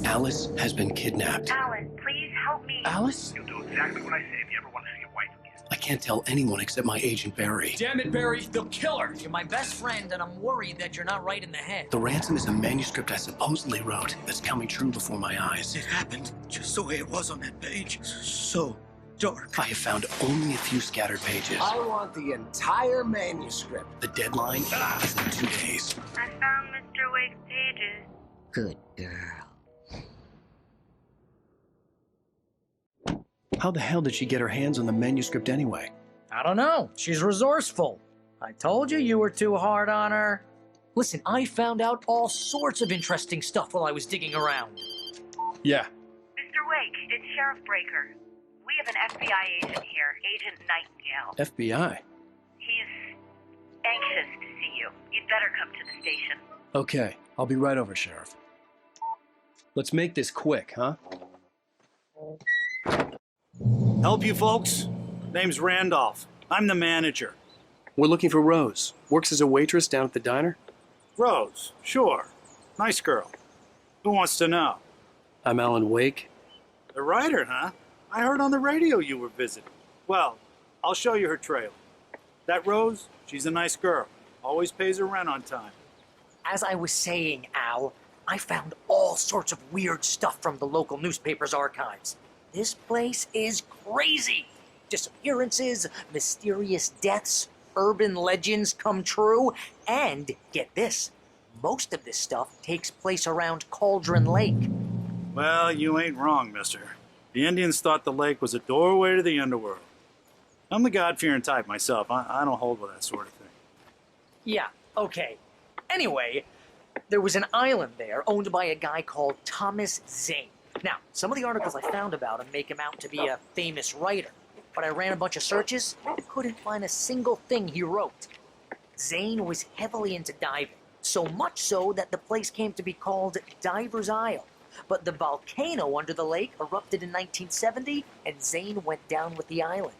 Alice has been kidnapped. Alan, please help me. Alice? You'll do exactly what I say if you ever want to see your wife again. I can't tell anyone except my agent Barry. Damn it, Barry, they'll kill her! You're my best friend, and I'm worried that you're not right in the head. The ransom is a manuscript I supposedly wrote that's coming true before my eyes. It happened just the way it was on that page. So dark. I have found only a few scattered pages. I want the entire manuscript. The deadline is in 2 days. I found Mr. Wake's pages. Good girl. How the hell did she get her hands on the manuscript anyway? I don't know. She's resourceful. I told you you were too hard on her. Listen, I found out all sorts of interesting stuff while I was digging around. Yeah. Mr. Wake, it's Sheriff Breaker. We have an FBI agent here, Agent Nightingale. FBI? He's anxious to see you. You'd better come to the station. Okay, I'll be right over, Sheriff. Let's make this quick, huh? Help you folks? Name's Randolph. I'm the manager. We're looking for Rose. Works as a waitress down at the diner. Rose, sure. Nice girl. Who wants to know? I'm Alan Wake. The writer, huh? I heard on the radio you were visiting. Well, I'll show you her trailer. That Rose, she's a nice girl. Always pays her rent on time. As I was saying, Al, I found all sorts of weird stuff from the local newspaper's archives. This place is crazy. Disappearances, mysterious deaths, urban legends come true, and get this, most of this stuff takes place around Cauldron Lake. Well, you ain't wrong, mister. The Indians thought the lake was a doorway to the underworld. I'm the God-fearing type myself. I don't hold with that sort of thing. Yeah, okay. Anyway, there was an island there owned by a guy called Thomas Zane. Now, some of the articles I found about him make him out to be a famous writer, but I ran a bunch of searches, couldn't find a single thing he wrote. Zane was heavily into diving, so much so that the place came to be called Diver's Isle. But the volcano under the lake erupted in 1970, and Zane went down with the island.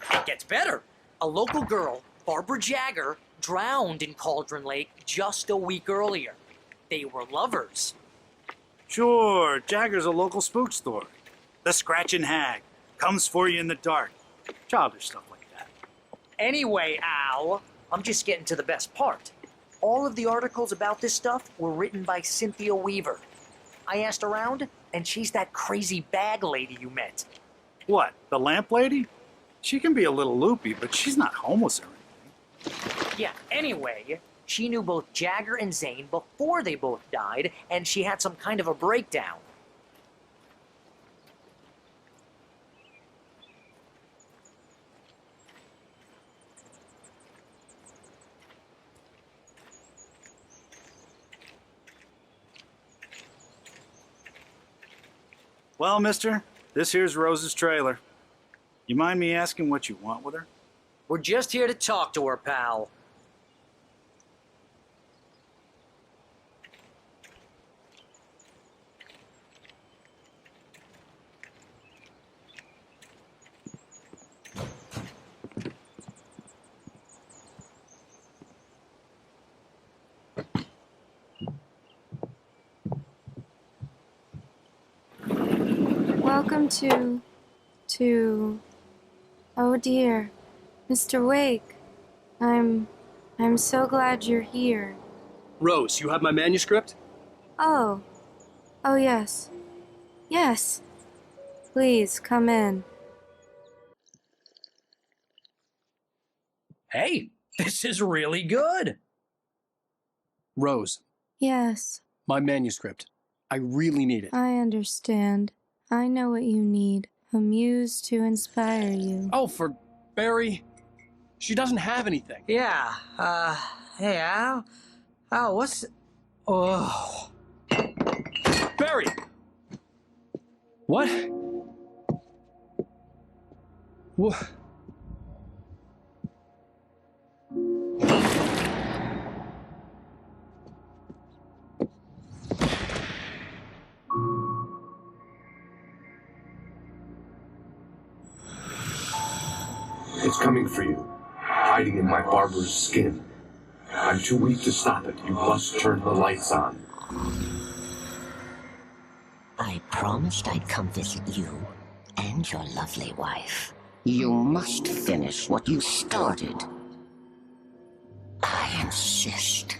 It gets better. A local girl, Barbara Jagger, drowned in Cauldron Lake just a week earlier. They were lovers. Sure, Jagger's a local spook story. The Scratching Hag. Comes for you in the dark. Childish stuff like that. Anyway, Al, I'm just getting to the best part. All of the articles about this stuff were written by Cynthia Weaver. I asked around, and she's that crazy bag lady you met. What, the lamp lady? She can be a little loopy, but she's not homeless or anything. Yeah, anyway, she knew both Jagger and Zane before they both died, and she had some kind of a breakdown. Well, mister, this here's Rose's trailer. You mind me asking what you want with her? We're just here to talk to her, pal. Welcome to... Oh dear, Mr. Wake. I'm so glad you're here. Rose, you have my manuscript? Oh. Oh yes. Yes. Please, come in. Hey, this is really good. Rose, Yes, my manuscript. I really need it. I understand. I know what you need. A muse to inspire you. Oh, for Barry. She doesn't have anything. Yeah, hey, Al? Al, what's... Oh... Barry! What? What? It's coming for you, hiding in my barber's skin. I'm too weak to stop it. You must turn the lights on. I promised I'd come visit you and your lovely wife. You must finish what you started. I insist.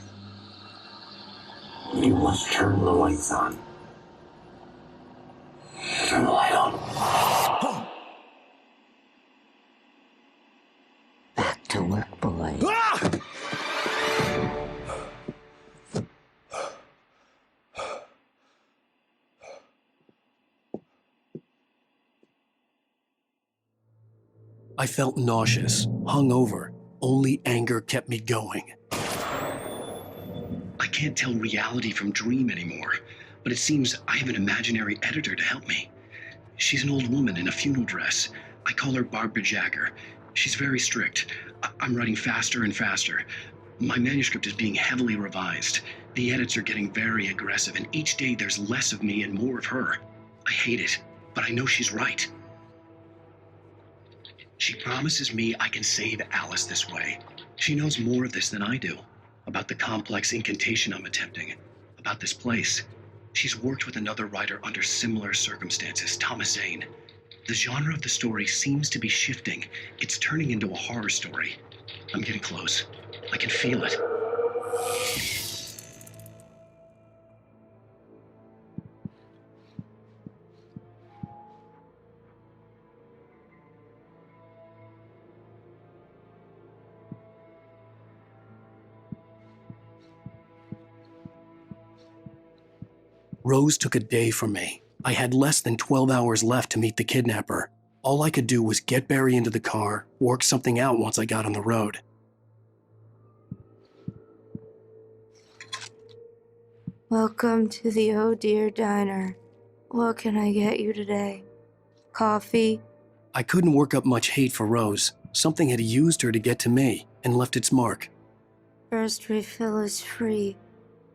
You must turn the lights on. Turn the light on. Back to work, boy. I felt nauseous, hungover. Only anger kept me going. I can't tell reality from dream anymore, but it seems I have an imaginary editor to help me. She's an old woman in a funeral dress. I call her Barbara Jagger. She's very strict. I'm writing faster and faster. My manuscript is being heavily revised. The edits are getting very aggressive, and each day there's less of me and more of her. I hate it, but I know she's right. She promises me I can save Alice this way. She knows more of this than I do, about the complex incantation I'm attempting, about this place. She's worked with another writer under similar circumstances, Thomas Zane. The genre of the story seems to be shifting. It's turning into a horror story. I'm getting close. I can feel it. Rose took a day from me. I had less than 12 hours left to meet the kidnapper. All I could do was get Barry into the car, work something out once I got on the road. Welcome to the Oh Dear Diner. What can I get you today? Coffee? I couldn't work up much hate for Rose. Something had used her to get to me and left its mark. First refill is free.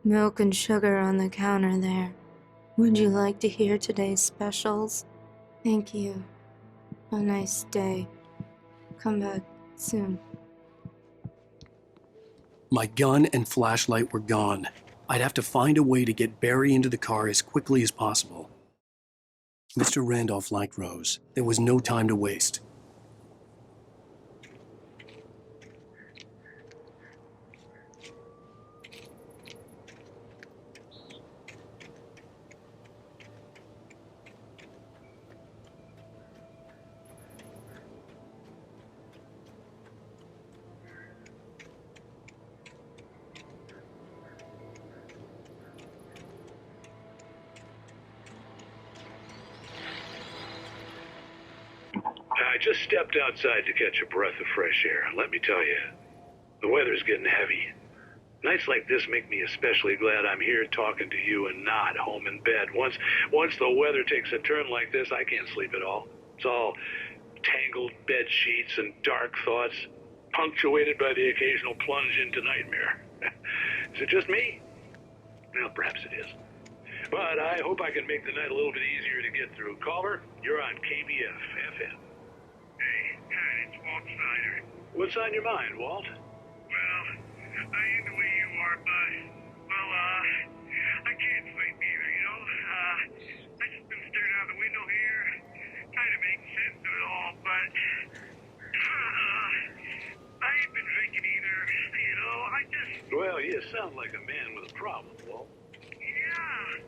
Milk and sugar on the counter there. Would you like to hear today's specials? Thank you. A nice day. Come back soon. My gun and flashlight were gone. I'd have to find a way to get Barry into the car as quickly as possible. Mr. Randolph liked Rose. There was no time to waste. I just stepped outside to catch a breath of fresh air. Let me tell you, the weather's getting heavy. Nights like this make me especially glad I'm here talking to you and not home in bed. Once the weather takes a turn like this, I can't sleep at all. It's all tangled bed sheets and dark thoughts, punctuated by the occasional plunge into nightmare. Is it just me? Well, perhaps it is. But I hope I can make the night a little bit easier to get through. Caller, you're on KBF FM. Hey, it's Walt Snyder. What's on your mind, Walt? Well, I ain't the way you are, but, well, I can't sleep either, you know? I just been staring out the window here, trying to make sense of it all, but, I ain't been drinking either, you know? I just... Well, you sound like a man with a problem, Walt. Yeah.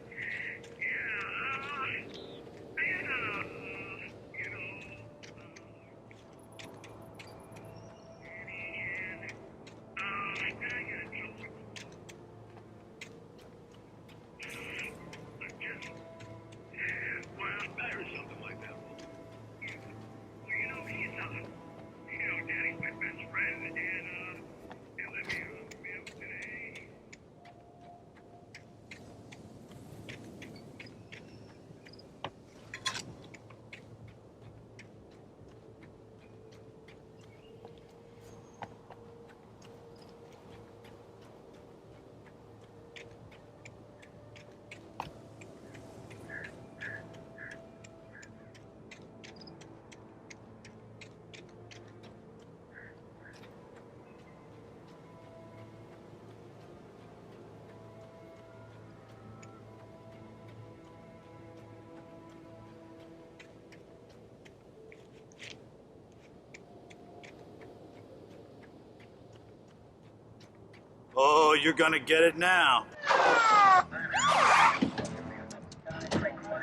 Oh, you're gonna get it now.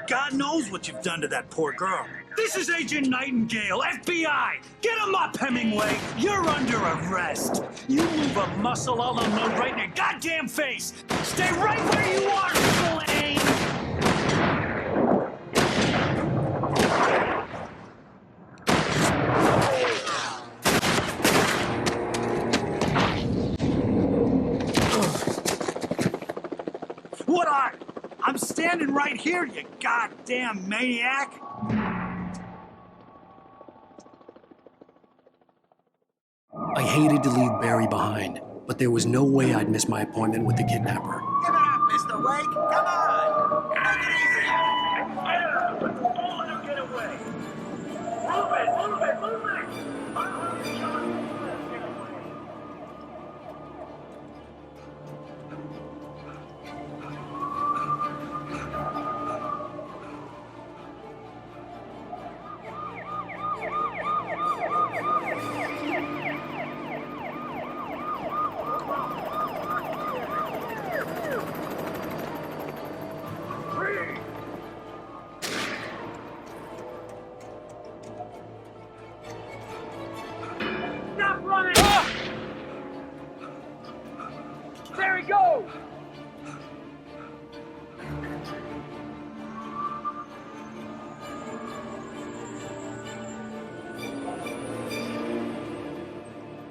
God knows what you've done to that poor girl. This is Agent Nightingale, FBI! Get him up, Hemingway! You're under arrest! You move a muscle, I'll unload right in your goddamn face! Stay right where you are, Uncle Aim! What are? I'm standing right here, you goddamn maniac! I hated to leave Barry behind, but there was no way I'd miss my appointment with the kidnapper. Give it up, Mr. Wake. Come on. Take it easy. Get up! Don't let him get away! Move it! Move it! Move it! Stop running! There he goes!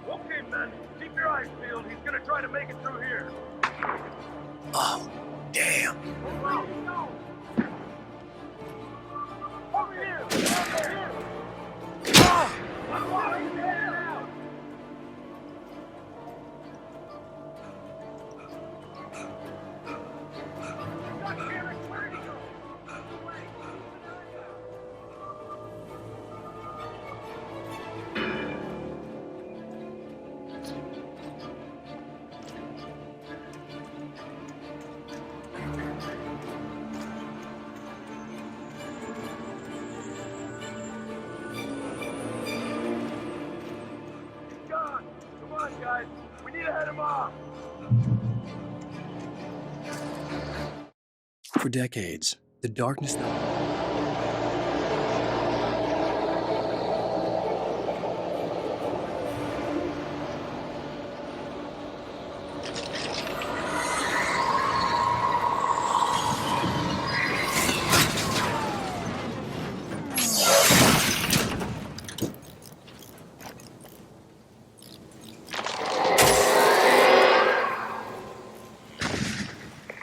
Okay, man. Keep your eyes peeled. He's gonna try to make it through here. Oh, damn. Over here! Over here! Oh! I'm walking down! Where'd he go? He's gone! Come on, guys! We need to head him off! For decades, the darkness that...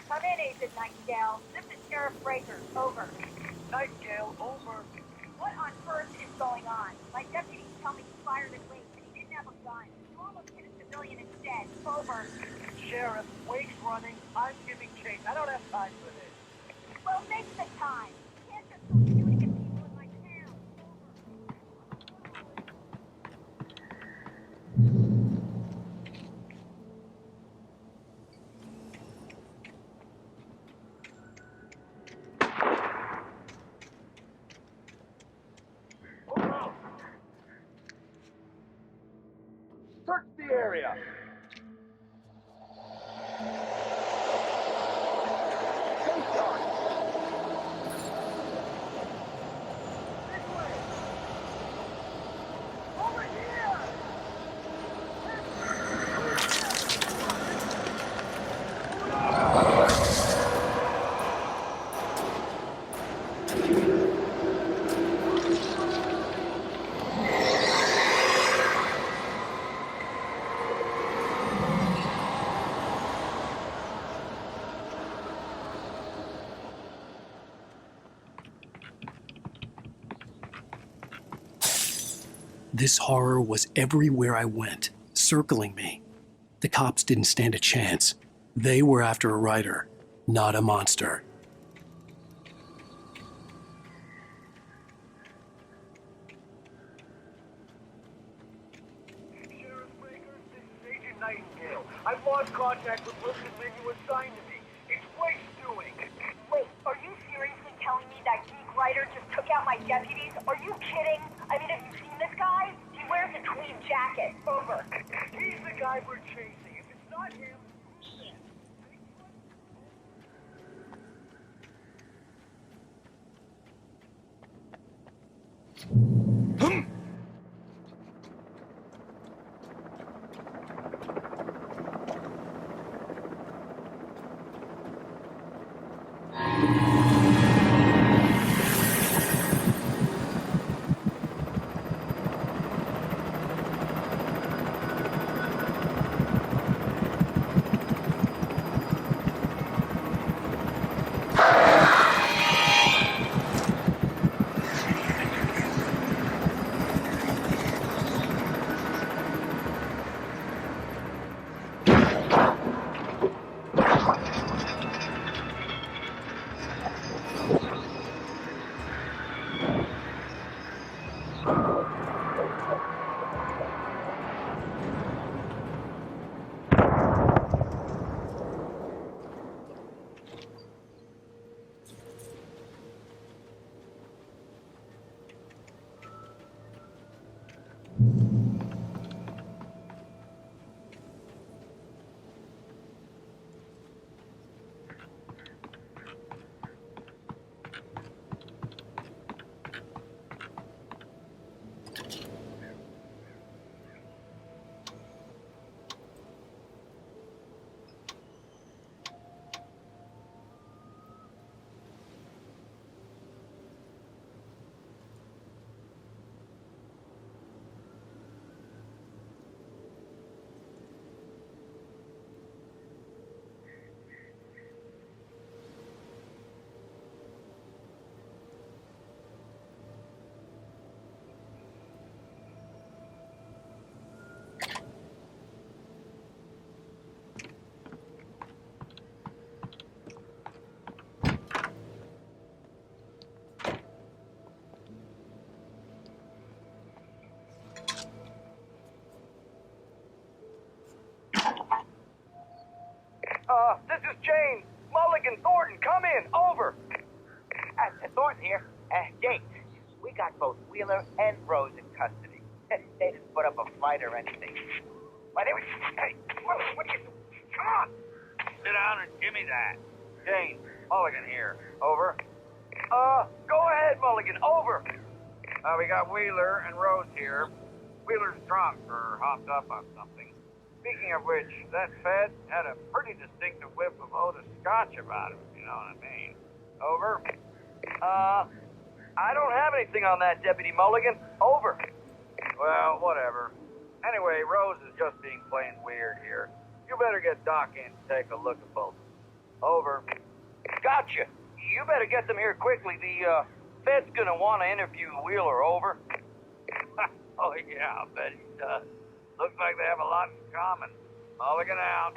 Come in, Agent Nightingale. This is Sheriff Breaker. Over. Nightingale, over. What on earth is going on? My deputies tell me he fired at Wake, but he didn't have a gun. You almost hit a civilian instead. Over. Sheriff, Wake's running. I'm giving chase. I don't have time for this. Well, make the time. You can't just go shooting at people in my town. Over. Search the area. This horror was everywhere I went, circling me. The cops didn't stand a chance. They were after a writer, not a monster. Sheriff Breaker, this is Agent Nightingale. I've lost contact with Wilson when you assigned to me. It's Wake's doing. Wait, are you seriously telling me that geek writer just took out my deputies? Are you kidding? I mean, have you seen this guy? He wears a tweed jacket. Over. He's the guy we're chasing. If it's not him, This is James. Mulligan Thornton, come in. Over. Thornton here. James, we got both Wheeler and Rose in custody. They didn't put up a fight or anything. Why, they were... Hey, what are you doing? Come on. Sit down and give me that. James, Mulligan here. Over. Go ahead, Mulligan. Over. We got Wheeler and Rose here. Wheeler's drunk or hopped up on something. Speaking of which, that Fed had a pretty distinctive whiff of Otis Scotch about him, you know what I mean. Over. I don't have anything on that, Deputy Mulligan. Over. Well, whatever. Anyway, Rose is just being plain weird here. You better get Doc in to take a look at both. Over. Gotcha. You better get them here quickly. The Fed's gonna want to interview Wheeler. Over. Oh, yeah, I'll bet he does. Looks like they have a lot in common. Mulligan out.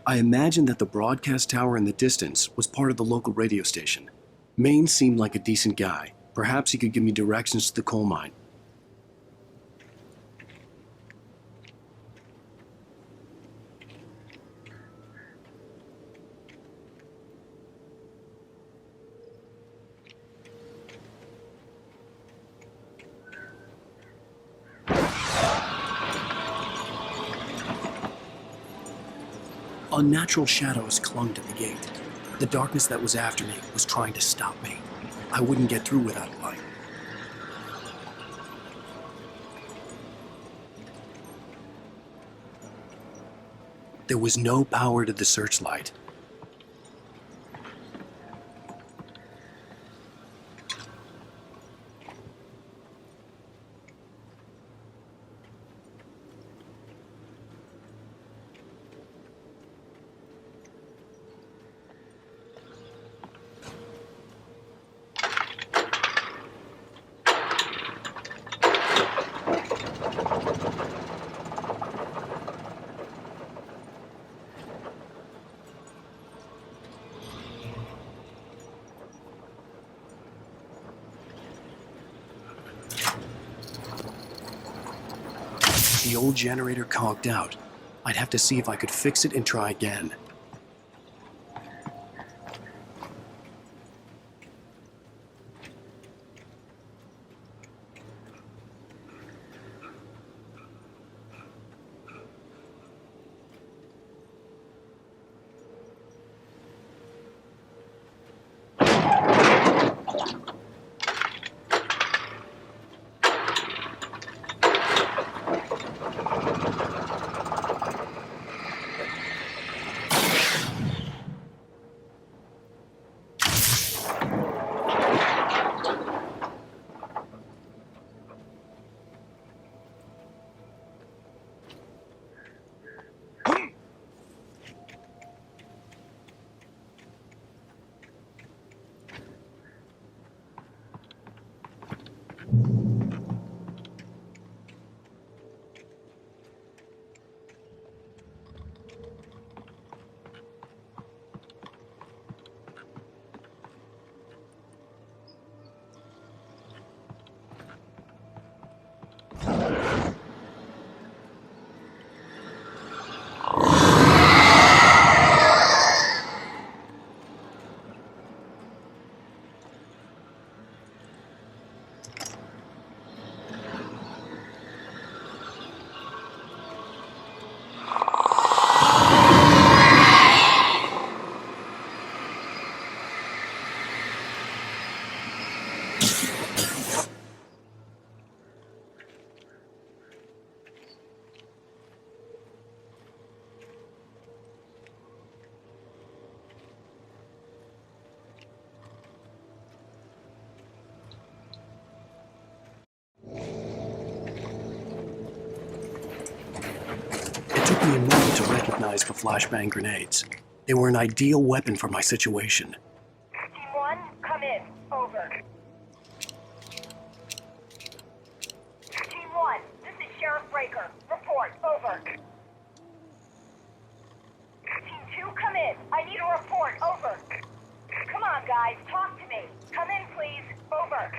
I imagined that the broadcast tower in the distance was part of the local radio station. Maine seemed like a decent guy. Perhaps he could give me directions to the coal mine. Unnatural shadows clung to the gate. The darkness that was after me was trying to stop me. I wouldn't get through without light. There was no power to the searchlight. The old generator conked out. I'd have to see if I could fix it and try again. to recognize the flashbang grenades. They were an ideal weapon for my situation. Team 1, come in. Over. Team 1, this is Sheriff Breaker. Report. Over. Team 2, come in. I need a report. Over. Come on, guys. Talk to me. Come in, please. Over.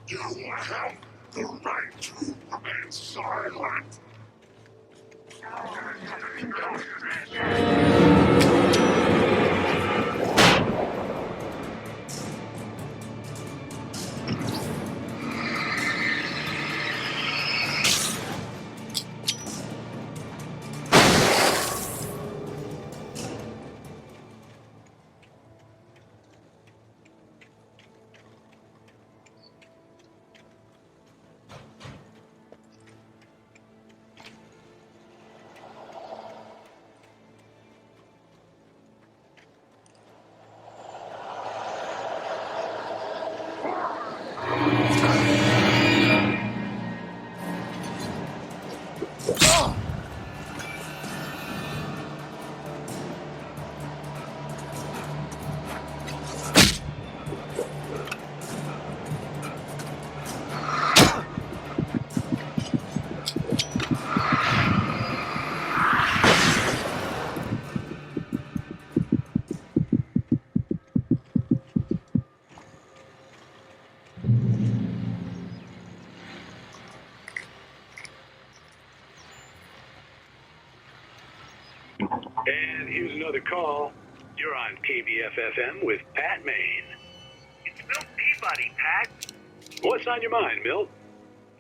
You have the right to remain silent. And here's another call. You're on KBFFM with Pat Maine. It's Milt Peabody, Pat. What's on your mind, Milt?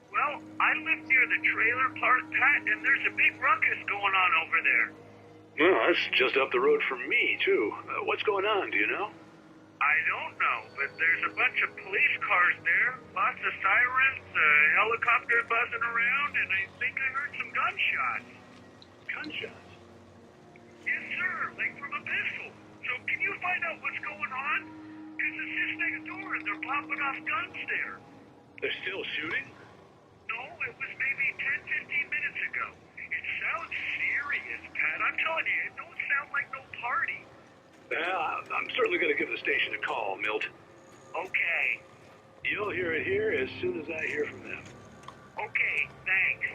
Well, I live near the trailer park, Pat, and there's a big ruckus going on over there. Well, that's just up the road from me, too. What's going on, do you know? I don't know, but there's a bunch of police cars there, lots of sirens, a helicopter buzzing around, and I think I heard some gunshots. Gunshots? Yes, sir, like from a pistol. So can you find out what's going on? Because it's just next door and they're popping off guns there. They're still shooting? No, it was maybe 10, 15 minutes ago. It sounds serious, Pat. I'm telling you, it don't sound like no party. Well, I'm certainly going to give the station a call, Milt. Okay. You'll hear it here as soon as I hear from them. Okay, thanks.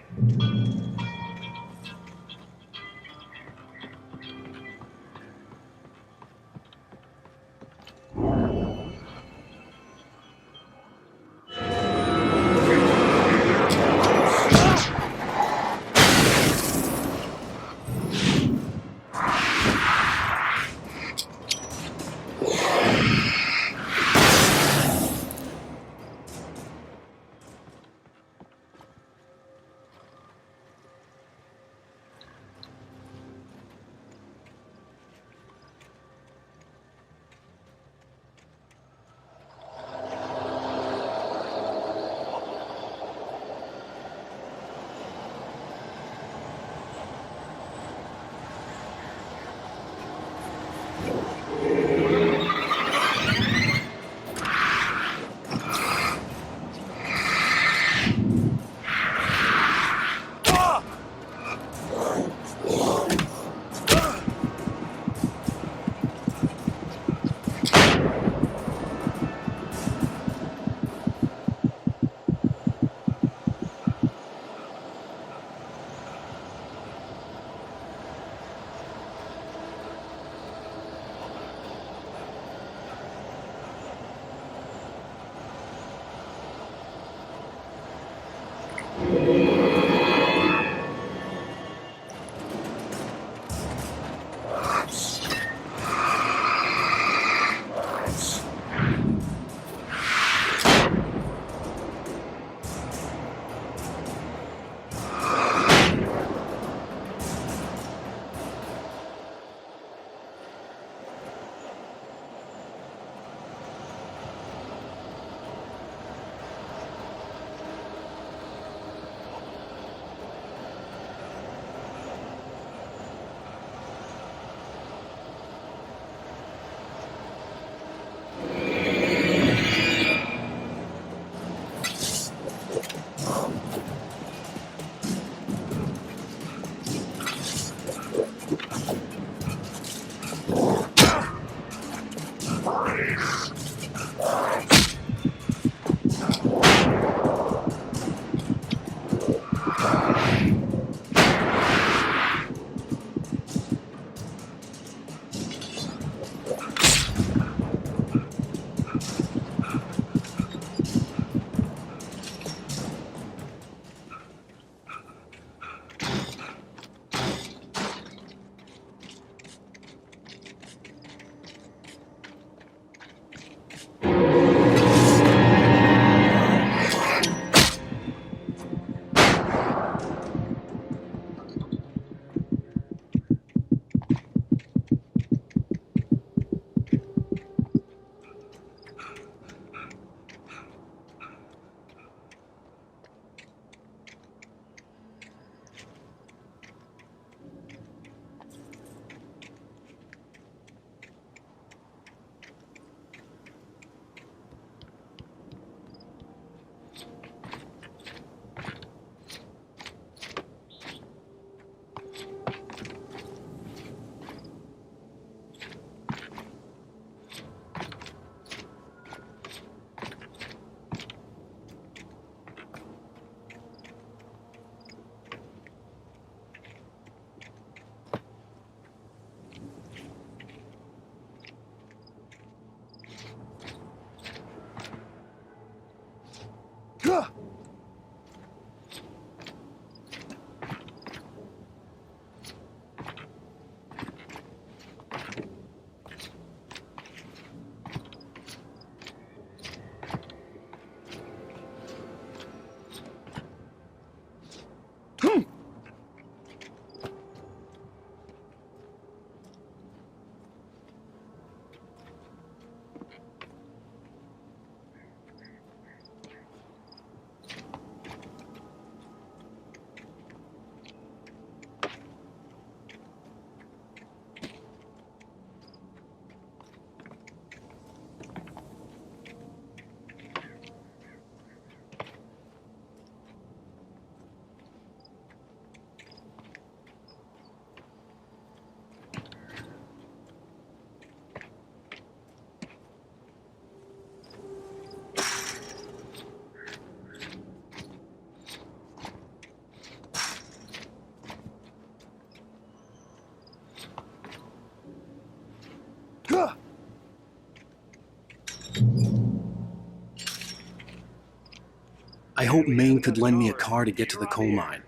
I hope Maine could lend me a car to get to the coal mine.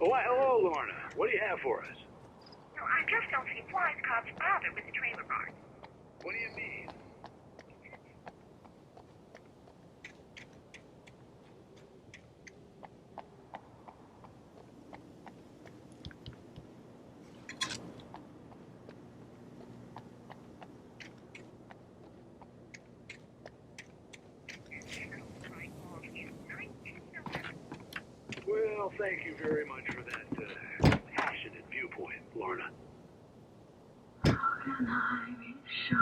Oh, why, hello, Lorna. What do you have for us? No, I just don't see why the cops bother with the trailer park. What do you mean? Well, thank you very much for that passionate viewpoint, Lorna. How can I be sure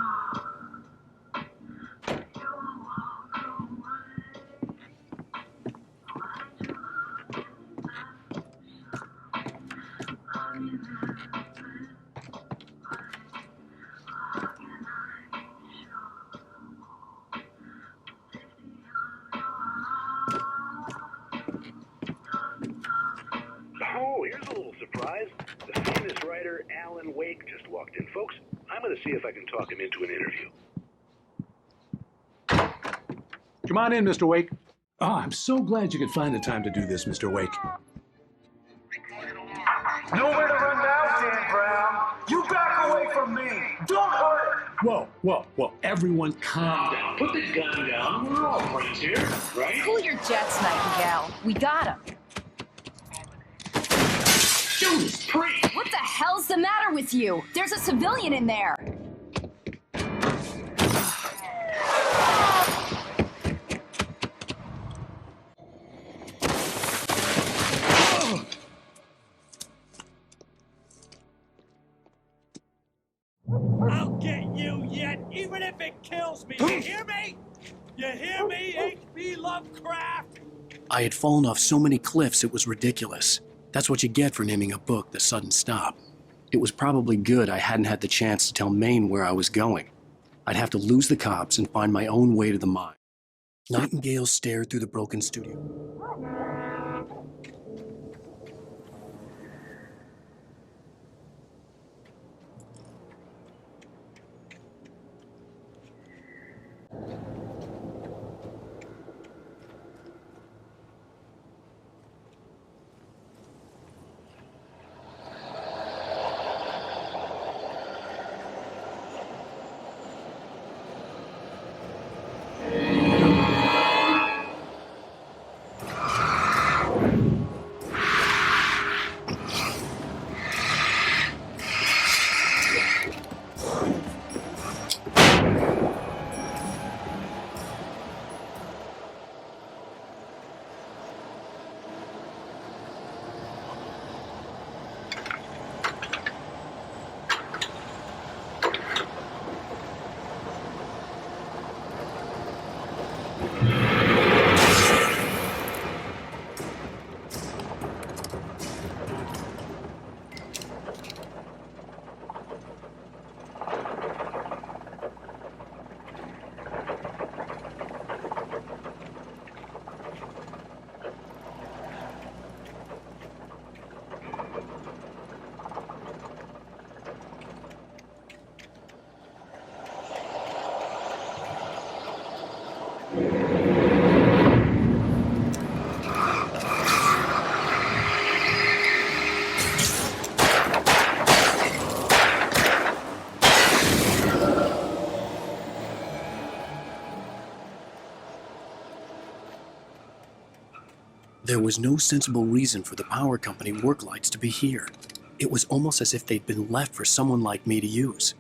you will walk away? Why do I get that I'll be there with how can I be sure? Oh, here's a little surprise. The famous writer Alan Wake just walked in. Folks, I'm going to see if I can talk him into an interview. Come on in, Mr. Wake. Oh, I'm so glad you could find the time to do this, Mr. Wake. Nowhere to run now, Dan Brown. You back away from me. Don't hurt it. Whoa. Everyone calm down. Put the gun down. We're all friends here, right? Cool your jets, Nightingale. We got him. Judas Priest! What the hell's the matter with you? There's a civilian in there. I'll get you yet, even if it kills me. You hear me? You hear me, H.P. Lovecraft? I had fallen off so many cliffs it was ridiculous. That's what you get for naming a book The Sudden Stop. It was probably good I hadn't had the chance to tell Maine where I was going. I'd have to lose the cops and find my own way to the mine. Nightingale stared through the broken studio. There was no sensible reason for the power company work lights to be here. It was almost as if they'd been left for someone like me to use.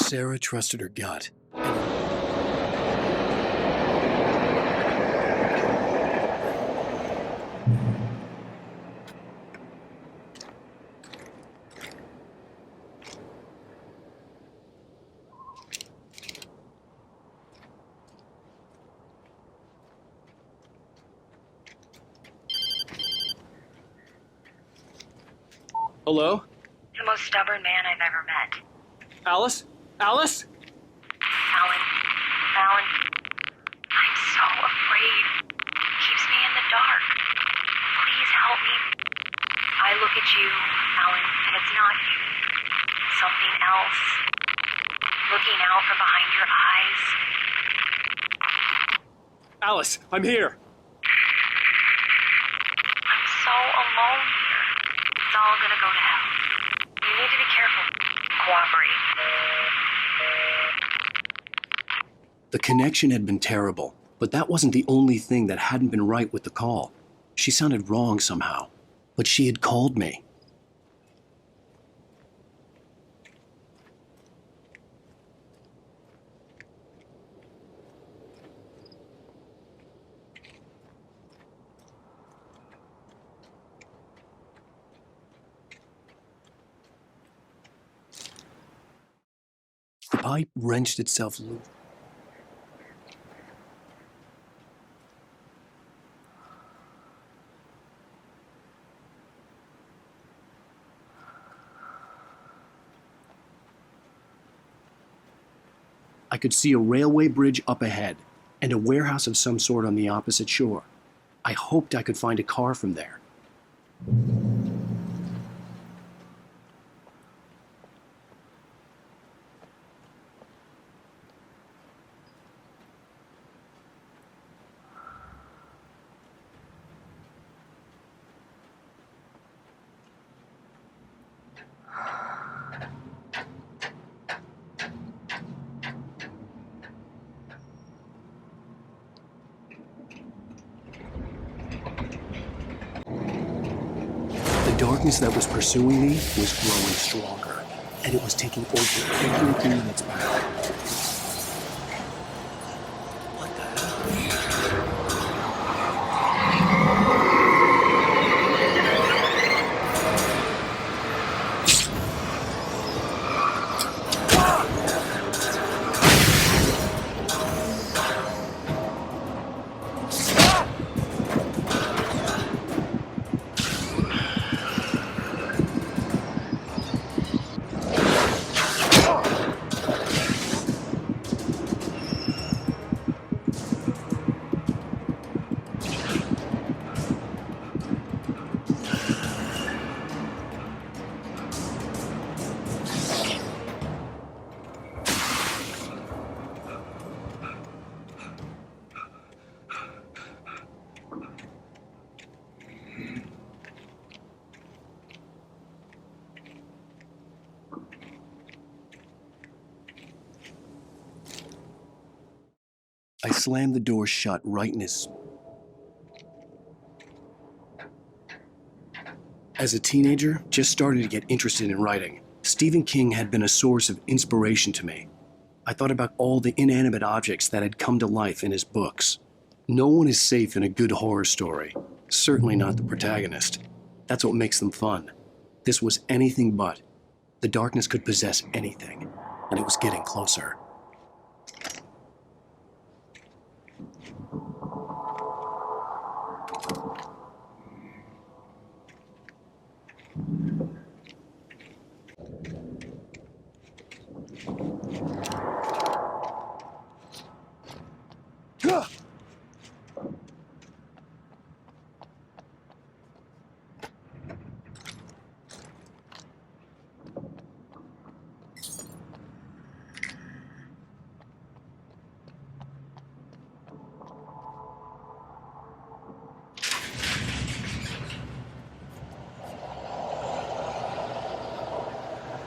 Sarah trusted her gut. Hello? The most stubborn man I've ever met. Alice? Alice? Alan. Alan. I'm so afraid. It keeps me in the dark. Please help me. I look at you, Alan, and it's not you. Something else. Looking out from behind your eyes. Alice, I'm here. I'm so alone here. It's all gonna go to hell. You need to be careful. Cooperate. The connection had been terrible, but that wasn't the only thing that hadn't been right with the call. She sounded wrong somehow, but she had called me. The pipe wrenched itself loose. I could see a railway bridge up ahead and a warehouse of some sort on the opposite shore. I hoped I could find a car from there. The darkness that was pursuing me was growing stronger, and it was taking over everything in its path. I slammed the door shut right in his... As a teenager, just starting to get interested in writing, Stephen King had been a source of inspiration to me. I thought about all the inanimate objects that had come to life in his books. No one is safe in a good horror story, certainly not the protagonist. That's what makes them fun. This was anything but. The darkness could possess anything, and it was getting closer.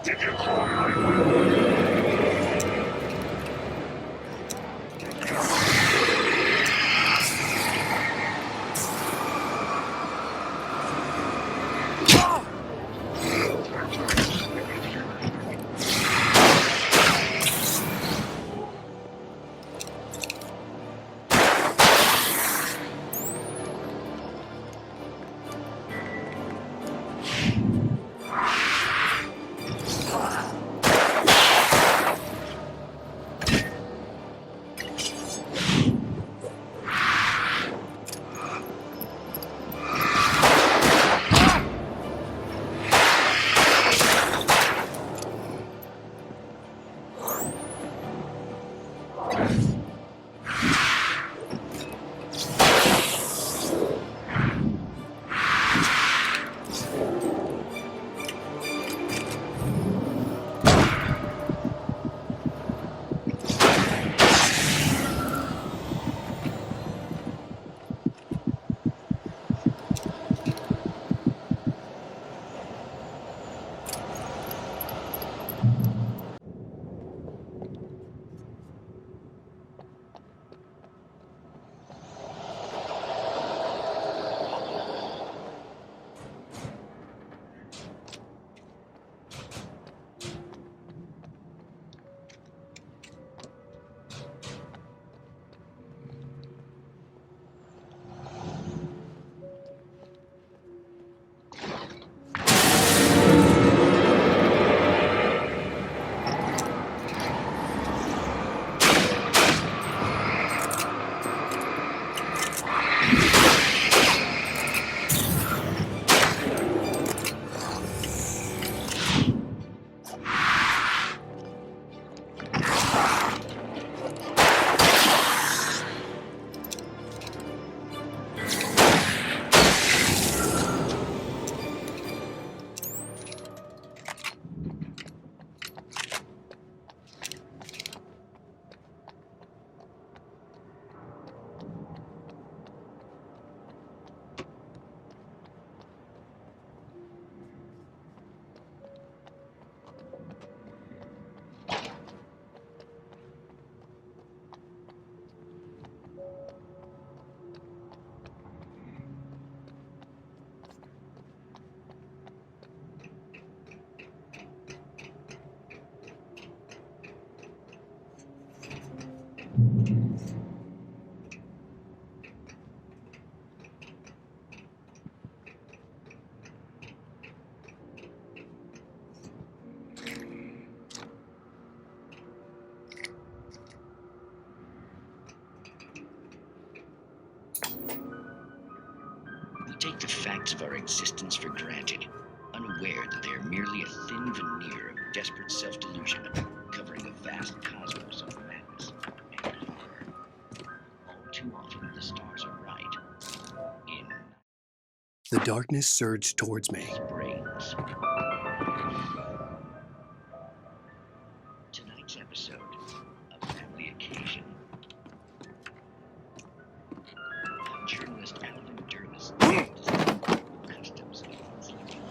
Did you call my the facts of our existence for granted, unaware that they are merely a thin veneer of desperate self-delusion, covering a vast cosmos of madness and horror. All too often, the stars are right. In The darkness surged towards me. brains. Tonight's episode, A Family Occasion. Journalist Alvin Dermis customs of one's living.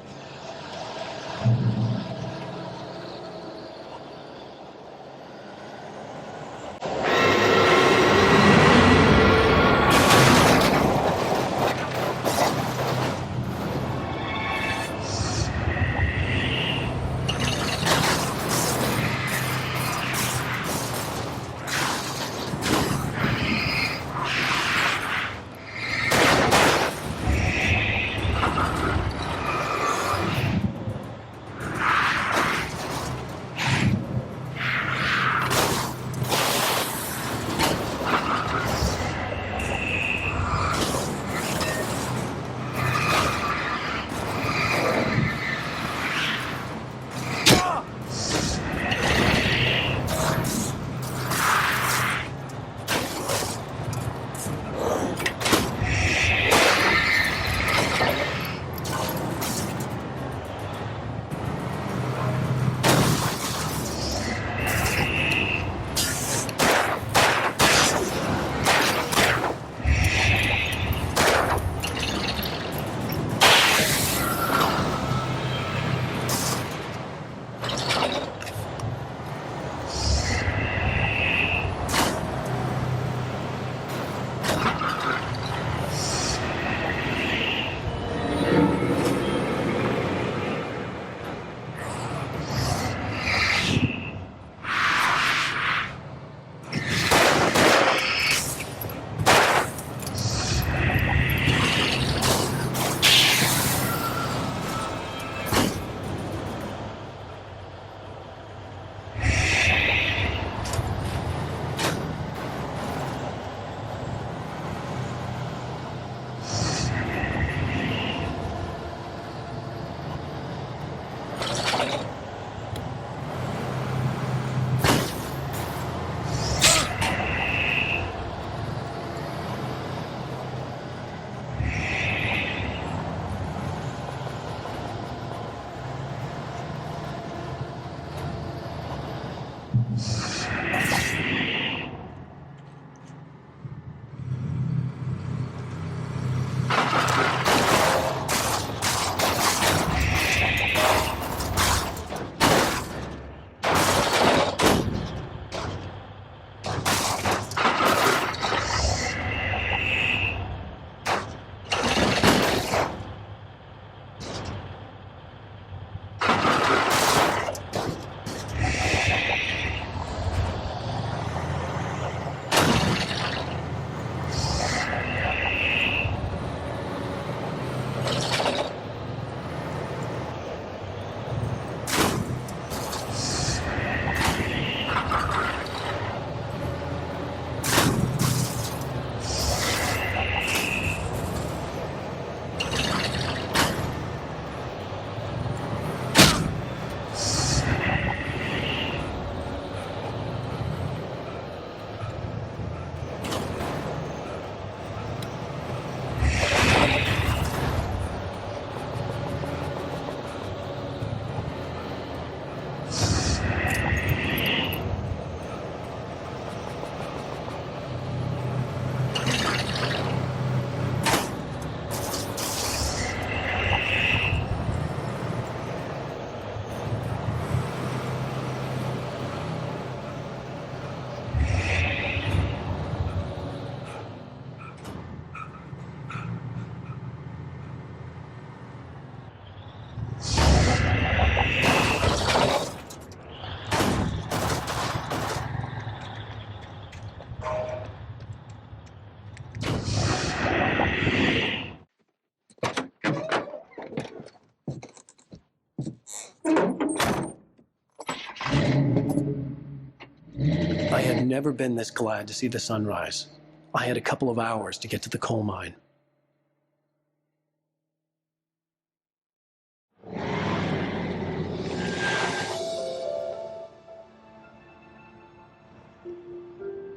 I had never been this glad to see the sunrise. I had a couple of hours to get to the coal mine.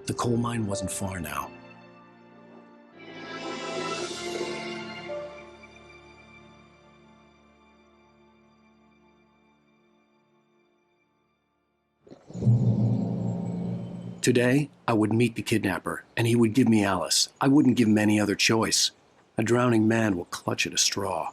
The coal mine wasn't far now. Today, I would meet the kidnapper, and he would give me Alice. I wouldn't give him any other choice. A drowning man will clutch at a straw.